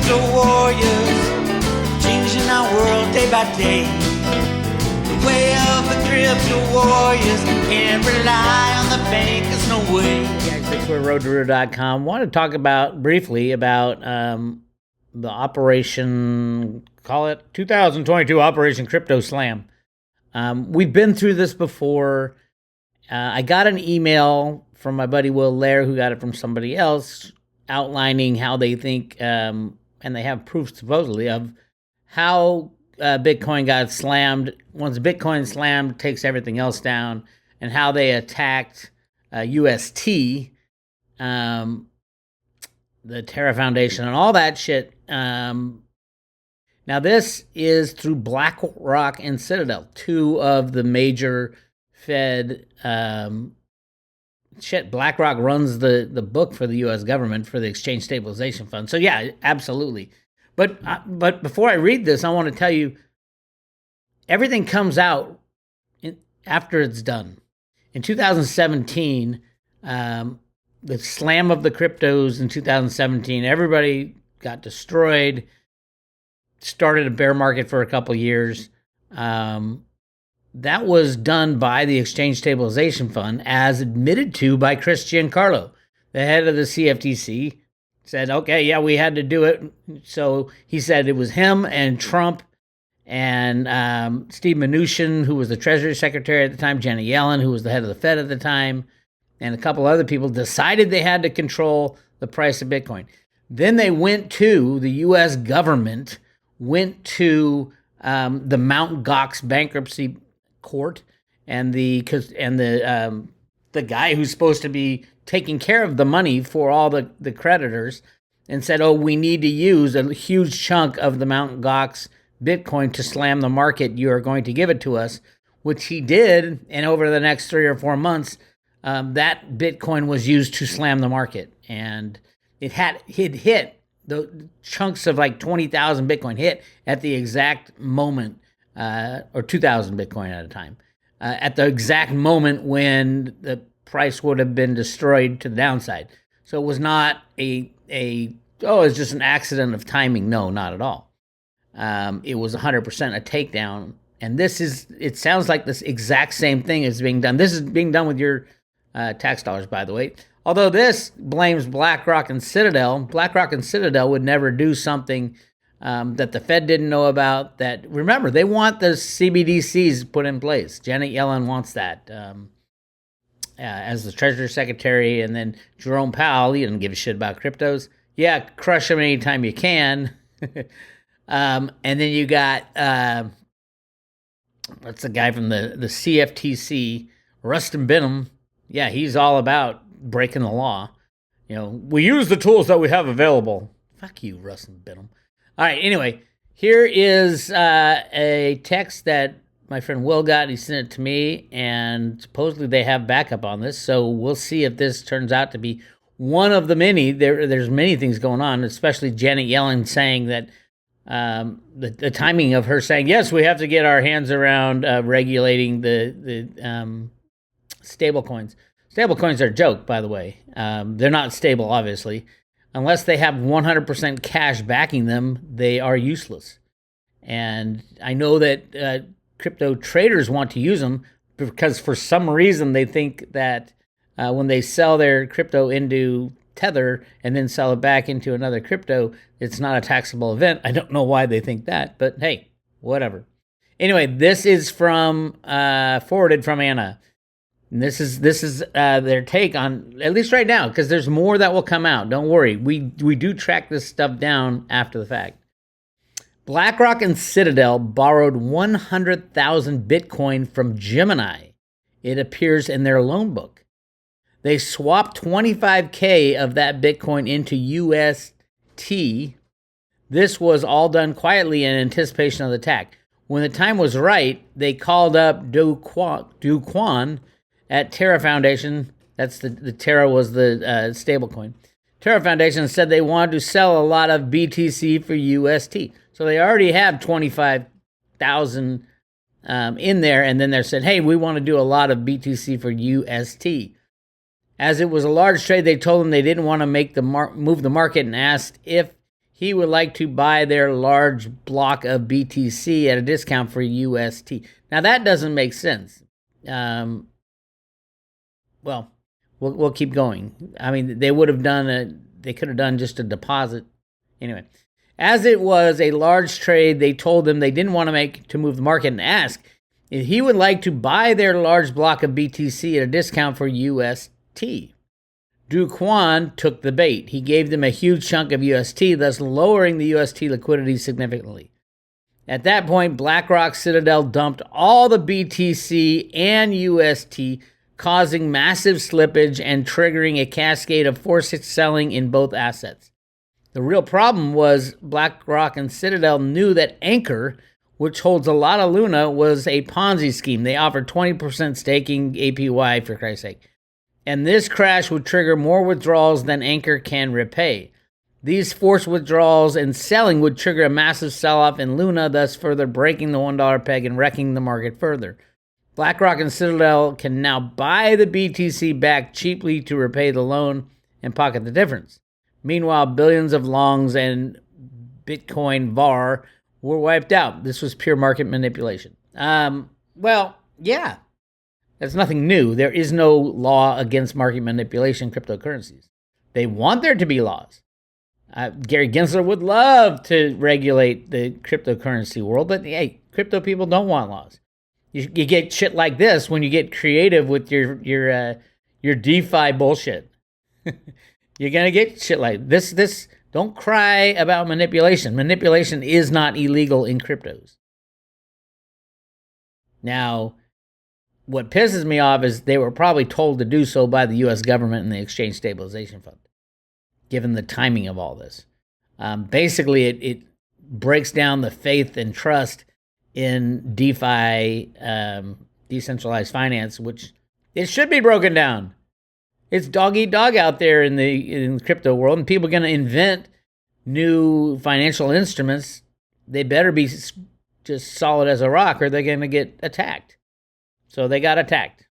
crypto warriors, changing our world day by day. The way of the crypto warriors, can't rely on the bankers, no way. Bix Weir, roadtoroot.com. Want to talk briefly about the Operation, call it 2022 Operation Crypto Slam. We've been through this before. I got an email from my buddy Will Lair, who got it from somebody else, outlining how they think, and they have proof supposedly, of how Bitcoin got slammed. Once Bitcoin slammed, takes everything else down, and how they attacked UST, the Terra Foundation, and all that shit. Now, this is through Blackrock and Citadel, two of the major Fed. Blackrock runs the book for the U.S. government for the Exchange Stabilization Fund. So, yeah, absolutely. But before I read this, I want to tell you, everything comes out after it's done. In 2017, the slam of the cryptos in 2017, everybody got destroyed, started a bear market for a couple years. That was done by the Exchange Stabilization Fund, as admitted to by Chris Giancarlo, the head of the CFTC, said, okay, yeah, we had to do it. So he said it was him and Trump and Steve Mnuchin, who was the Treasury Secretary at the time, Janet Yellen, who was the head of the Fed at the time, and a couple other people decided they had to control the price of Bitcoin. Then they went to the U.S. government, went to the Mt. Gox bankruptcy court, and the guy who's supposed to be taking care of the money for all the creditors, and said, oh, we need to use a huge chunk of the Mt. Gox Bitcoin to slam the market. You are going to give it to us, which he did. And over the next 3 or 4 months, that Bitcoin was used to slam the market. And it hit the chunks of like 20,000 Bitcoin hit at the exact moment, or 2,000 Bitcoin at a time, at the exact moment when the price would have been destroyed to the downside. So it was not it's just an accident of timing. No, not at all. It was 100% a takedown. And it sounds like this exact same thing is being done. This is being done with your tax dollars, by the way. Although this blames BlackRock and Citadel. BlackRock and Citadel would never do something that the Fed didn't know about. That, remember, they want the CBDCs put in place. Janet Yellen wants that as the Treasury Secretary. And then Jerome Powell, he doesn't give a shit about cryptos. Yeah, crush them anytime you can. And then you got, what's the guy from the CFTC, Rustin Binham. Yeah, he's all about breaking the law. We use the tools that we have available. Fuck you, Rustin Binham. All right, anyway, here is a text that my friend Will got. He sent it to me, and supposedly they have backup on this. So we'll see if this turns out to be one of the many. There's many things going on, especially Janet Yellen saying that the timing of her saying, yes, we have to get our hands around regulating the stable coins. Stable coins are a joke, by the way. They're not stable, obviously. Unless they have 100% cash backing them, they are useless. And I know that crypto traders want to use them because for some reason they think that when they sell their crypto into Tether and then sell it back into another crypto, it's not a taxable event. I don't know why they think that, but hey, whatever. Anyway, this is forwarded from Anna. And this is their take on, at least right now, because there's more that will come out. Don't worry. We do track this stuff down after the fact. BlackRock and Citadel borrowed 100,000 Bitcoin from Gemini. It appears in their loan book. They swapped 25K of that Bitcoin into UST. This was all done quietly in anticipation of the attack. When the time was right, they called up Do Kwon at Terra Foundation. That's the Terra was the stablecoin. Terra Foundation said they wanted to sell a lot of BTC for UST. So they already have 25,000 in there, and then they said, hey, we want to do a lot of BTC for UST. As it was a large trade, they told him they didn't want to move the market and asked if he would like to buy their large block of BTC at a discount for UST. Now, that doesn't make sense. Well, we'll keep going. I mean, they could have done just a deposit. Anyway, as it was a large trade, they told him they didn't want to move the market and ask if he would like to buy their large block of BTC at a discount for UST. Du Quan took the bait. He gave them a huge chunk of UST, thus lowering the UST liquidity significantly. At that point, Blackrock Citadel dumped all the BTC and UST, causing massive slippage and triggering a cascade of forced selling in both assets. The real problem was Blackrock and Citadel knew that Anchor, which holds a lot of Luna, was a Ponzi scheme. They offered 20% staking APY, for Christ's sake. And this crash would trigger more withdrawals than Anchor can repay. These forced withdrawals and selling would trigger a massive sell-off in Luna, thus further breaking the $1 peg and wrecking the market further. Blackrock and Citadel can now buy the BTC back cheaply to repay the loan and pocket the difference. Meanwhile, billions of longs and Bitcoin VAR were wiped out. This was pure market manipulation. Well, yeah. That's nothing new. There is no law against market manipulation in cryptocurrencies. They want there to be laws. Gary Gensler would love to regulate the cryptocurrency world, but hey, crypto people don't want laws. You get shit like this when you get creative with your DeFi bullshit. You're gonna get shit like this. Don't cry about manipulation. Manipulation is not illegal in cryptos. Now, what pisses me off is they were probably told to do so by the U.S. government and the Exchange Stabilization Fund, given the timing of all this. Basically, it breaks down the faith and trust in DeFi, decentralized finance, which it should be broken down. It's dog eat dog out there in the crypto world, and people are going to invent new financial instruments. They better be just solid as a rock, or they're going to get attacked. So they got attacked.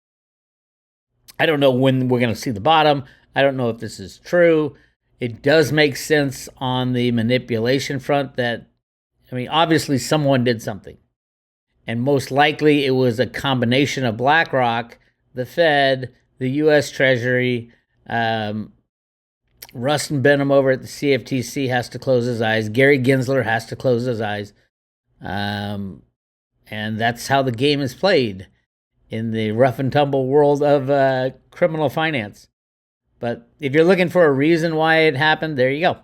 I don't know when we're going to see the bottom. I don't know if this is true. It does make sense on the manipulation front that, obviously someone did something. And most likely it was a combination of Blackrock, the Fed, the U.S. Treasury, Rustin Benham over at the CFTC has to close his eyes. Gary Gensler has to close his eyes. And that's how the game is played in the rough and tumble world of criminal finance. But if you're looking for a reason why it happened, there you go.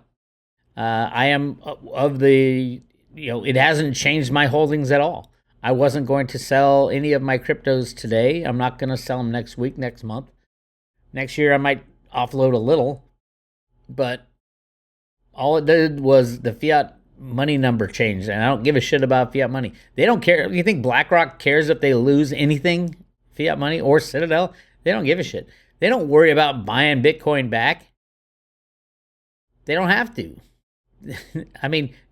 I am of the, it hasn't changed my holdings at all. I wasn't going to sell any of my cryptos today. I'm not going to sell them next week, next month. Next year, I might offload a little. But all it did was the fiat money number changed. And I don't give a shit about fiat money. They don't care. You think BlackRock cares if they lose anything, fiat money or Citadel? They don't give a shit. They don't worry about buying Bitcoin back. They don't have to.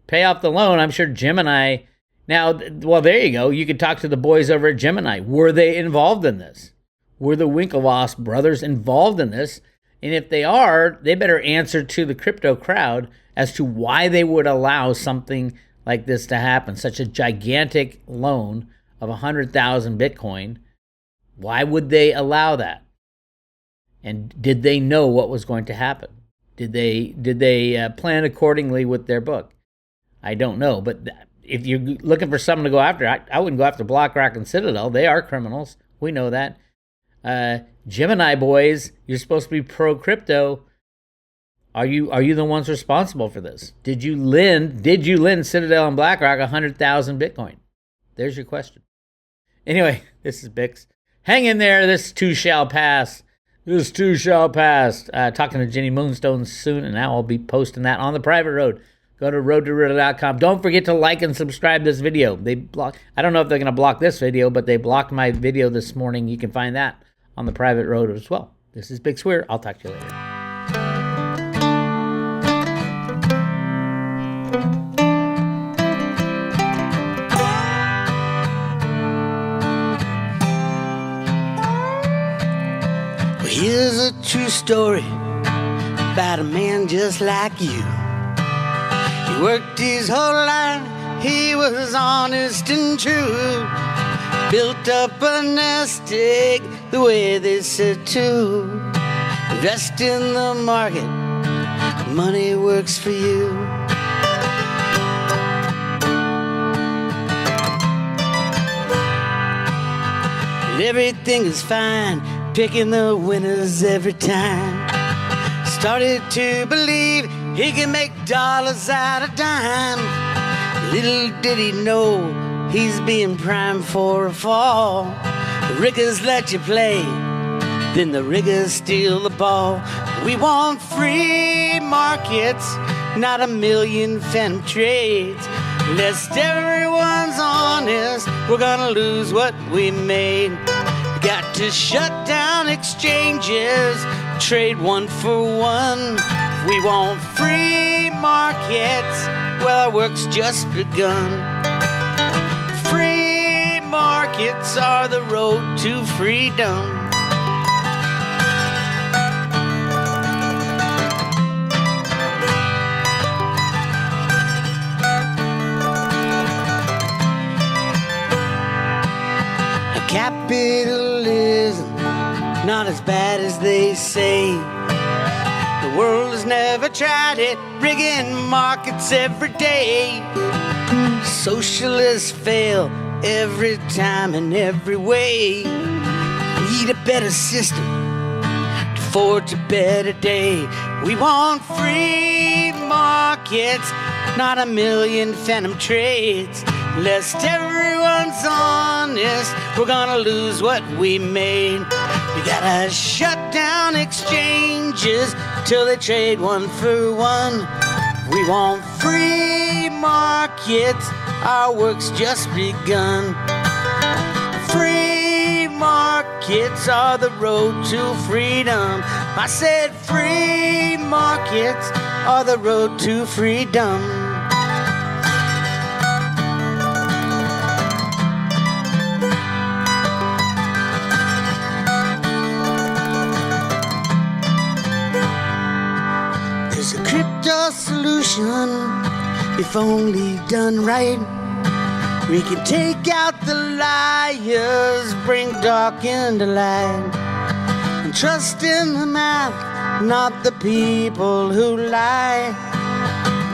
Pay off the loan. I'm sure Gemini. Now, well, there you go. You could talk to the boys over at Gemini. Were they involved in this? Were the Winklevoss brothers involved in this? And if they are, they better answer to the crypto crowd as to why they would allow something like this to happen. Such a gigantic loan of 100,000 Bitcoin. Why would they allow that? And did they know what was going to happen? Did they plan accordingly with their book? I don't know. But if you're looking for someone to go after, I wouldn't go after Blackrock and Citadel. They are criminals. We know that. Gemini boys, you're supposed to be pro-crypto. Are you the ones responsible for this? Did you lend Citadel and Blackrock 100,000 Bitcoin? There's your question. Anyway, this is Bix. Hang in there. This too shall pass. This too shall pass. Talking to Jenny Moonstone soon, and now I'll be posting that on the private road. Go to roadtoroota.com. Don't forget to like and subscribe this video. I don't know if they're going to block this video, but they blocked my video this morning. You can find that on the private road as well. This is Bix Weir. I'll talk to you later. Here's a true story about a man just like you. Worked his whole life, he was honest and true. Built up a nest egg the way they said to. Invest in the market, money works for you. And everything is fine, picking the winners every time. Started to believe he can make dollars out of dime. Little did he know he's being primed for a fall. The riggers let you play, then the riggers steal the ball. We want free markets, not a million phantom trades. Lest everyone's honest, we're gonna lose what we made. Got to shut down exchanges, trade one for one. We want free markets, well, our work's just begun. Free markets are the road to freedom. Capitalism, not as bad as they say. The world has never tried it, rigging markets every day. Socialists fail every time in every way. We need a better system to forge a better day. We want free markets, not a million phantom trades. Lest everyone's honest, we're gonna lose what we made. We gotta shut down exchanges till they trade one for one. We want free markets, our work's just begun. Free markets are the road to freedom. I said free markets are the road to freedom. Crypto solution, if only done right. We can take out the liars, bring dark into light, and trust in the math, not the people who lie.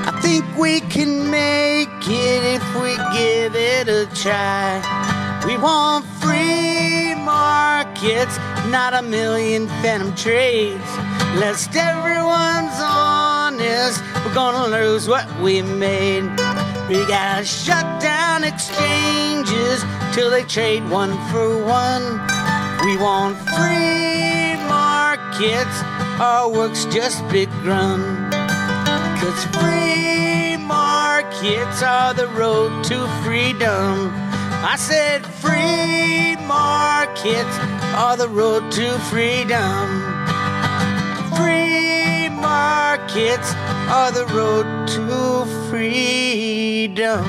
I think we can make it if we give it a try. We want free markets, not a million phantom trades. Lest everyone's honest, we're gonna lose what we made. We gotta shut down exchanges till they trade one for one. We want free markets, our work's just begun. 'Cause free markets are the road to freedom. I said free markets are the road to freedom. Free markets are the road to freedom.